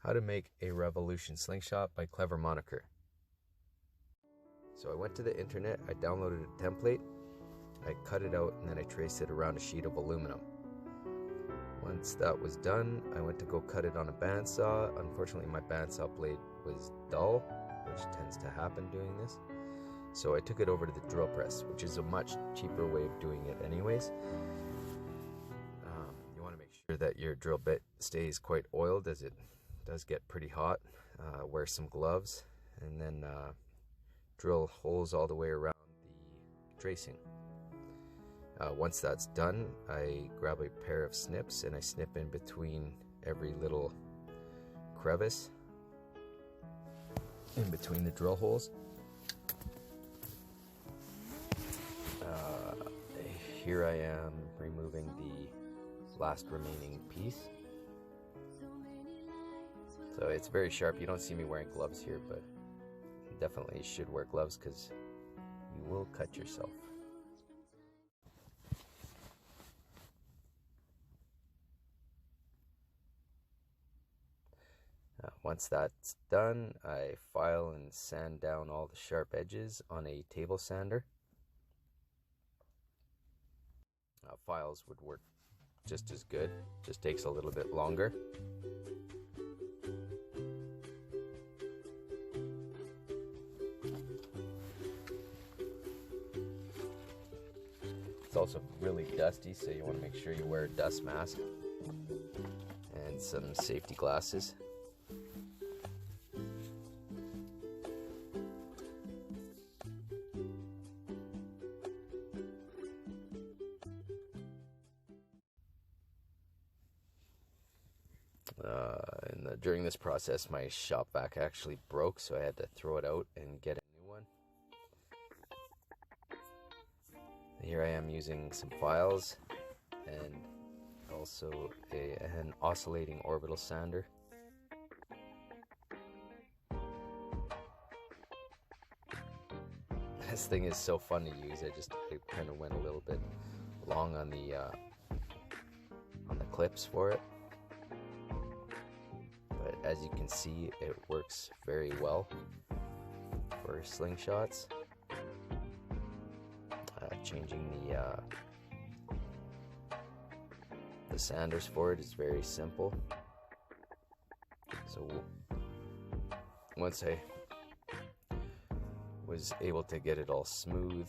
How to make a Revolution Slingshot by Clever Moniker. So I went to the internet, I downloaded a template, I cut it out, and then I traced it around a sheet of aluminum. Once that was done, I went to go cut it on a bandsaw. Unfortunately, my bandsaw blade was dull, which tends to happen doing this. So I took it over to the drill press, which is a much cheaper way of doing it anyways. You want to make sure that your drill bit stays quite oiled, as it does get pretty hot. Wear some gloves, and then drill holes all the way around the tracing. Once that's done, I grab a pair of snips and I snip in between every little crevice in between the drill holes. Here I am removing the last remaining piece. So it's very sharp. You don't see me wearing gloves here, but you definitely should wear gloves because you will cut yourself. Once that's done, I file and sand down all the sharp edges on a table sander. Files would work just as good, just takes a little bit longer. It's also really dusty, so you want to make sure you wear a dust mask and some safety glasses. During this process, my shop vac actually broke, so I had to throw it out and get a new one. Here I am using some files and also an oscillating orbital sander. This thing is so fun to use. I kind of went a little bit long on the clips for it. But as you can see, it works very well for slingshots. Changing the sanders for it is very simple. So once I was able to get it all smooth,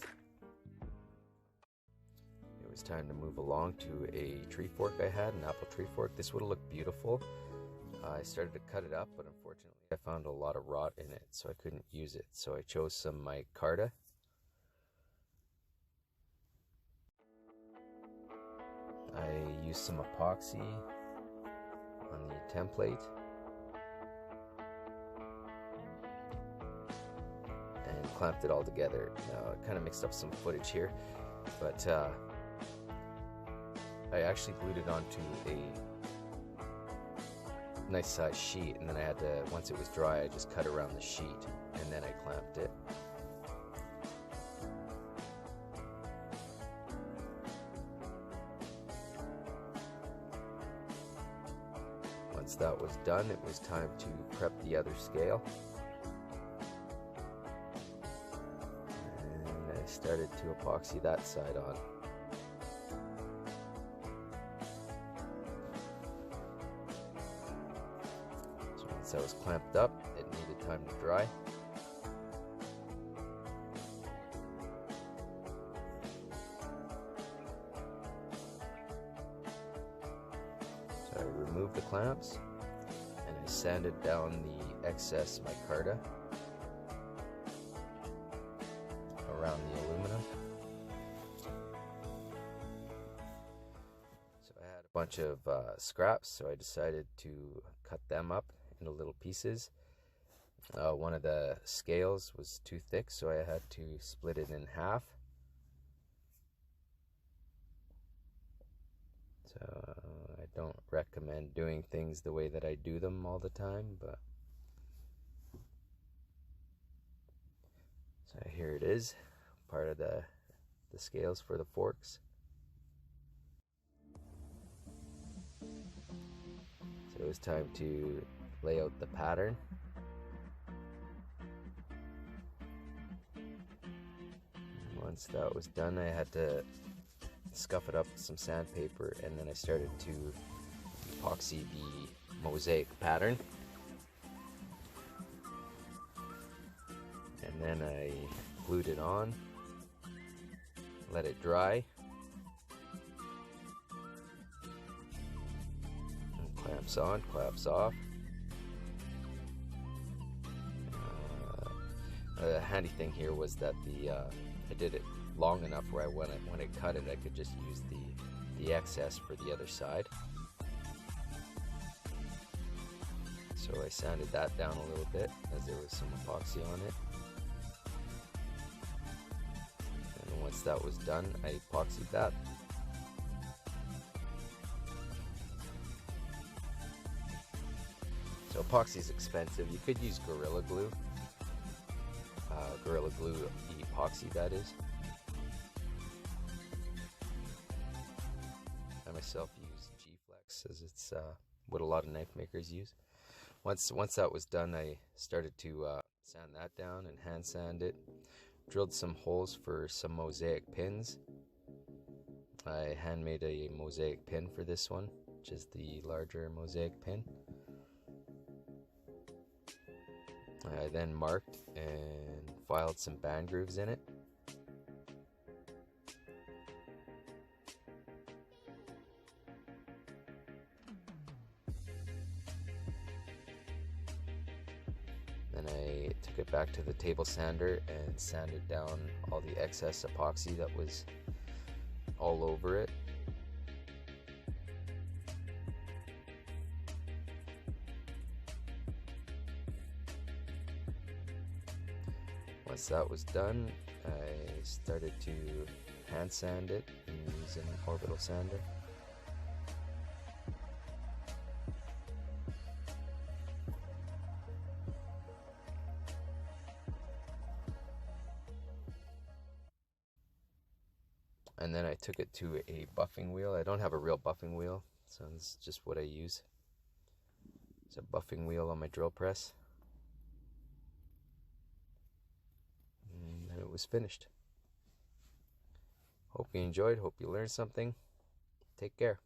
it was time to move along to a tree fork I had, an apple tree fork. This would have looked beautiful. I started to cut it up, but unfortunately I found a lot of rot in it, so I couldn't use it. So I chose some micarta. I used some epoxy on the template and clamped it all together. Now I kind of mixed up some footage here, but I actually glued it onto a nice size sheet, and then I had to, once it was dry, I just cut around the sheet and then I clamped it. Once that was done, it was time to prep the other scale. And I started to epoxy that side on. So once that was clamped up, it needed time to dry. So I removed the clamps and I sanded down the excess micarta around the aluminum. So I had a bunch of scraps, so I decided to cut them up into little pieces. One of the scales was too thick, so I had to split it in half. So I don't recommend doing things the way that I do them all the time, but so here it is, part of the scales for the forks. So it was time to lay out the pattern. And once that was done, I had to scuff it up with some sandpaper, and then I started to epoxy the mosaic pattern. And then I glued it on, let it dry, and clamps on, clamps off. The handy thing here was that I did it long enough where when I cut it, I could just use the excess for the other side. So I sanded that down a little bit as there was some epoxy on it. And once that was done, I epoxied that. So epoxy is expensive. You could use Gorilla Glue. Gorilla Glue epoxy, that is. I myself use G-Flex, as it's what a lot of knife makers use. Once that was done, I started to sand that down and hand sand it. Drilled some holes for some mosaic pins. I handmade a mosaic pin for this one, which is the larger mosaic pin. I then marked and filed some band grooves in it. Then I took it back to the table sander and sanded down all the excess epoxy that was all over it. Once that was done, I started to hand sand it using an orbital sander. And then I took it to a buffing wheel. I don't have a real buffing wheel, so this is just what I use. It's a buffing wheel on my drill press. And then it was finished. Hope you enjoyed, hope you learned something. Take care.